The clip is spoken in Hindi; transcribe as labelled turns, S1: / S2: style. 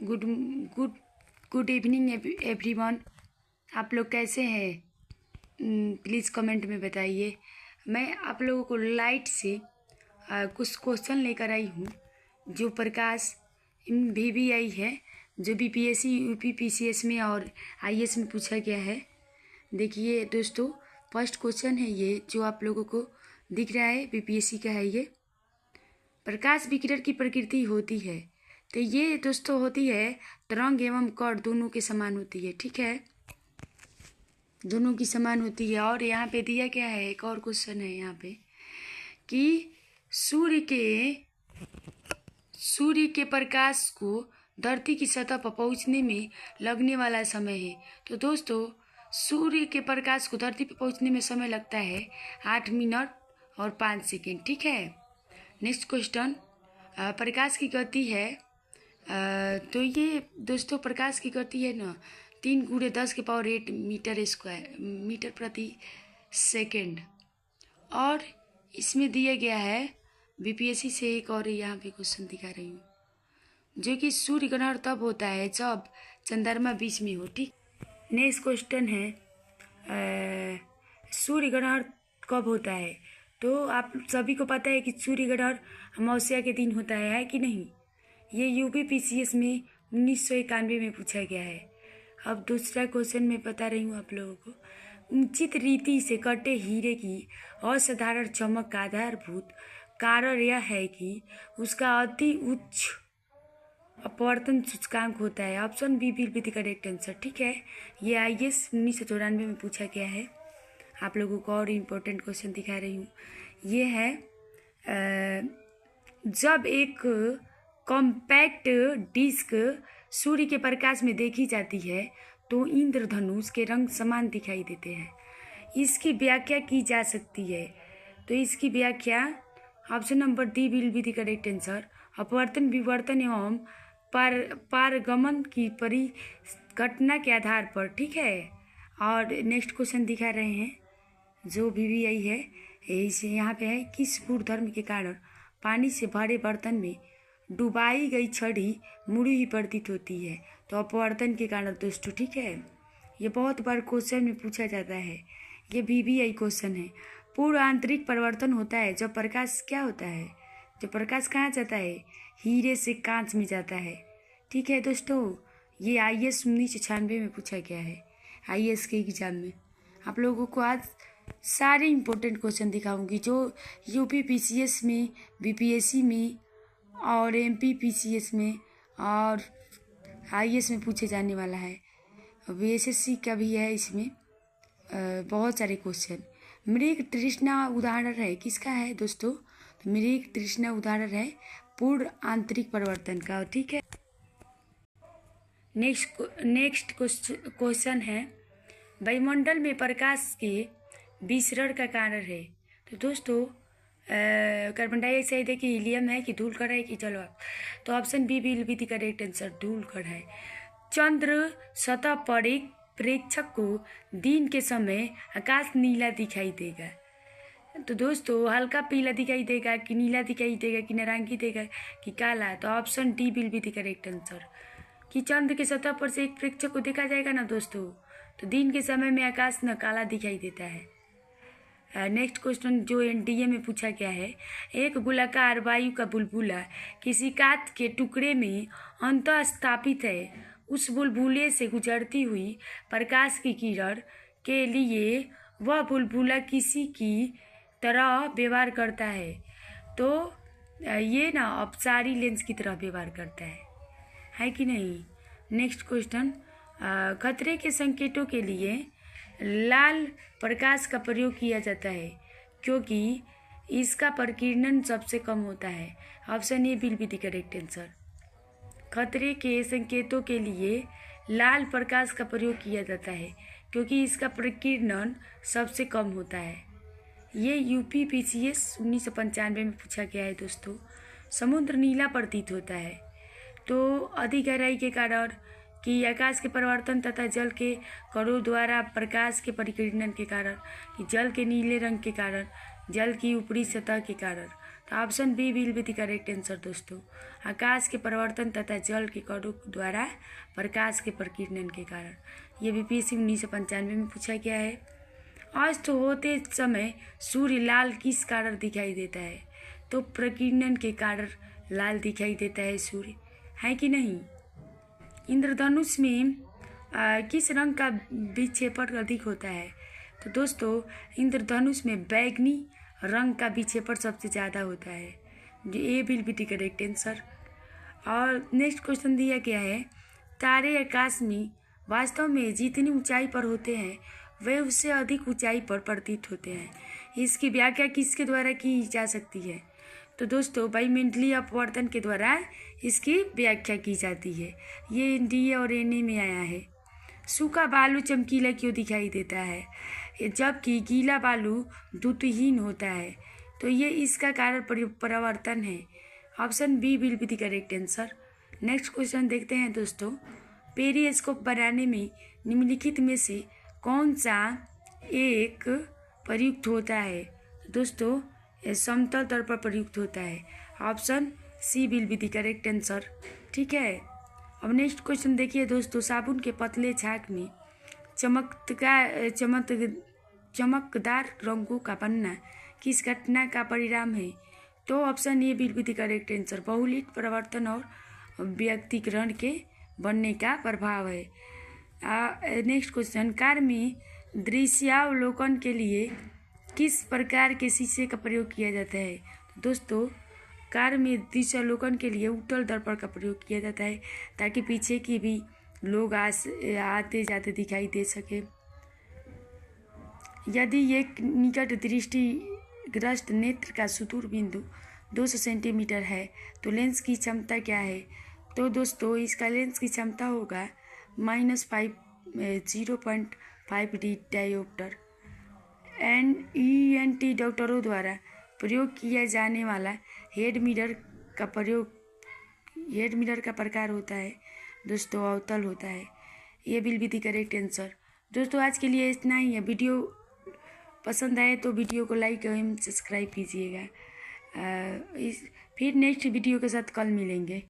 S1: Good good good evening everyone. आप लोग कैसे हैं? प्लीज़ कमेंट में बताइए। मैं आप लोगों को लाइट से कुछ क्वेश्चन लेकर आई हूँ जो प्रकाश VVI है, जो BPSC UP PCS में और IAS में पूछा गया है। देखिए दोस्तों, फर्स्ट क्वेश्चन है ये जो आप लोगों को दिख रहा है, BPSC का है ये। प्रकाश विकिरण की प्रकृति होती है, तो ये दोस्तों होती है तरंग एवं कण दोनों के समान होती है। ठीक है, दोनों की समान होती है। और यहाँ पे दिया क्या है, एक और क्वेश्चन है यहाँ पे कि सूर्य के प्रकाश को धरती की सतह पर पहुँचने में लगने वाला समय है। तो दोस्तों, सूर्य के प्रकाश को धरती पर पहुँचने में समय लगता है 8 मिनट और 5 सेकेंड। ठीक है, नेक्स्ट क्वेश्चन, प्रकाश की गति है तो ये दोस्तों प्रकाश की गति है ना 3 × 10⁸ मीटर प्रति सेकेंड। और इसमें दिया गया है BPSC से एक और यहाँ पे क्वेश्चन दिखा रही हूँ, जो कि सूर्य ग्रहण तब होता है जब चंद्रमा बीच में हो। ठीक, नेक्स्ट क्वेश्चन है सूर्य ग्रहण कब होता है? तो आप सभी को पता है कि सूर्य ग्रहण अमावस्या के दिन होता है कि नहीं? ये UP PCS में 1991 में पूछा गया है। अब दूसरा क्वेश्चन मैं बता रही हूँ आप लोगों को। उचित रीति से कटे हीरे की असाधारण चमक का आधारभूत कारण यह है कि उसका अति उच्च अपवर्तन सूचकांक होता है। Option B will be the correct answer. ठीक है, ये IAS 1994 में पूछा गया है। आप लोगों को और इम्पोर्टेंट क्वेश्चन दिखा रही हूँ। ये है जब एक कॉम्पैक्ट डिस्क सूर्य के प्रकाश में देखी जाती है तो इंद्रधनुष के रंग समान दिखाई देते हैं। इसकी व्याख्या की जा सकती है। तो इसकी व्याख्या option number D will be the correct answer. अपवर्तन, विवर्तन एवं पारगमन की परिघटना के आधार पर। ठीक है, और नेक्स्ट क्वेश्चन दिखा रहे हैं जो VVI है, इसे यहाँ पे है किस गुण धर्म के कारण पानी से भरे बर्तन में डुबाई गई छड़ी मुड़ी हुई प्रतीत होती है? तो अपवर्तन के कारण दोस्तों। ठीक है, ये बहुत बार क्वेश्चन में पूछा जाता है, ये VVI क्वेश्चन है। पूर्ण आंतरिक परिवर्तन होता है जब प्रकाश क्या होता है, जब प्रकाश कहाँ जाता है? हीरे से कांच में जाता है। ठीक है दोस्तों, ये IAS 1996 में पूछा गया है, IAS के एग्जाम में। आप लोगों को आज सारे इम्पोर्टेंट क्वेश्चन दिखाऊंगी जो UP PCS में, BPSC में और MP PCS में और IAS में पूछे जाने वाला है। VSSC का भी है इसमें बहुत सारे क्वेश्चन। मृग तृष्णा उदाहरण है किसका है दोस्तों? तो मृग तृष्णा उदाहरण है पूर्ण आंतरिक परिवर्तन का। ठीक है, नेक्स्ट क्वेश्चन है वायुमंडल में प्रकाश के विसरण का कारण है। तो दोस्तों, कार्बन डाइऑक्साइड है कि हीलियम है कि धूल कण है कि जलवायु? तो option B will be the correct answer, धूल कण है। चंद्र सतह पर एक प्रेक्षक को दिन के समय आकाश नीला दिखाई देगा। तो दोस्तों, हल्का पीला दिखाई देगा कि नीला दिखाई देगा कि नारंगी देगा कि काला? तो option D will be the correct answer, कि चंद्र के सतह पर से एक प्रेक्षक को देखा जाएगा ना दोस्तों, तो दिन के समय में आकाश न काला दिखाई देता है। नेक्स्ट क्वेश्चन जो NDA में पूछा गया है, एक गोलाकार वायु का बुलबुला किसी कांच के टुकड़े में अंतः स्थापित है। उस बुलबुले से गुजरती हुई प्रकाश की किरण के लिए वह बुलबुला किसी की तरह व्यवहार करता है। तो ये ना अपसारी लेंस की तरह व्यवहार करता है कि नहीं? नेक्स्ट क्वेश्चन, खतरे के संकेतों के लिए लाल प्रकाश का प्रयोग किया जाता है क्योंकि इसका प्रकीर्णन सबसे कम होता है। Option A will be the correct answer. खतरे के संकेतों के लिए लाल प्रकाश का प्रयोग किया जाता है क्योंकि इसका प्रकीर्णन सबसे कम होता है। ये UP PCS 1995 में पूछा गया है दोस्तों। समुद्र नीला प्रतीत होता है तो अधिक गहराई के कारण, कि आकाश के परिवर्तन तथा जल के कणों द्वारा प्रकाश के परिकीर्णन के कारण, कि जल के नीले रंग के कारण, जल की ऊपरी सतह के कारण। तो option B will be the correct answer दोस्तों। आकाश के परिवर्तन तथा जल के कणों द्वारा प्रकाश के प्रकीर्णन के कारण। ये बीपीएससी 1995 में पूछा गया है। अस्त होते समय सूर्य लाल किस कारण दिखाई देता है? तो प्रकीर्णन के कारण लाल दिखाई देता है सूर्य, है कि नहीं? इंद्रधनुष में किस रंग का विक्षेपण अधिक होता है? तो दोस्तों इंद्रधनुष में बैगनी रंग का विक्षेपण सबसे ज़्यादा होता है। ये will be the correct answer. और नेक्स्ट क्वेश्चन दिया गया है, तारे आकाश में वास्तव में जितनी ऊंचाई पर होते हैं वे उससे अधिक ऊंचाई पर प्रतीत होते हैं। इसकी व्याख्या किसके द्वारा की जा सकती है? तो दोस्तों वायुमंडलीय अपवर्तन के द्वारा इसकी व्याख्या की जाती है। ये डी और एन में आया है। सूखा बालू चमकीला क्यों दिखाई देता है जबकि गीला बालू द्युतिहीन होता है? तो ये इसका कारण परावर्तन है। Option B will be the correct answer. Next question देखते हैं दोस्तों, पेरिस्कोप बनाने में निम्नलिखित में से कौन सा एक प्रयुक्त होता है? दोस्तों समतल तल पर प्रयुक्त होता है। Option C will be the correct answer. ठीक है, अब नेक्स्ट क्वेश्चन देखिए दोस्तों, साबुन के पतले झाग में चमकदार रंगों का बनना किस घटना का परिणाम है? तो option A will be the correct answer. बहुलिक परिवर्तन और व्यक्तिकरण के बनने का प्रभाव है। नेक्स्ट क्वेश्चन, कार में दृश्यावलोकन के लिए किस प्रकार के शीशे का प्रयोग किया जाता है? दोस्तों कार में दृश्यावलोकन के लिए उत्तल दर्पण का प्रयोग किया जाता है ताकि पीछे की भी लोग आते जाते दिखाई दे सके। यदि एक निकट दृष्टिग्रस्त नेत्र का सुदूर बिंदु 200 सेंटीमीटर है तो लेंस की क्षमता क्या है? तो दोस्तों इसका लेंस की क्षमता होगा -0.5 डी डायोप्टर। ENT डॉक्टरों द्वारा प्रयोग किया जाने वाला हेड मिरर का प्रकार होता है दोस्तों अवतल होता है। ये will be the correct answer. दोस्तों आज के लिए इतना ही है। वीडियो पसंद आए तो वीडियो को लाइक एवं सब्सक्राइब कीजिएगा। फिर नेक्स्ट वीडियो के साथ कल मिलेंगे।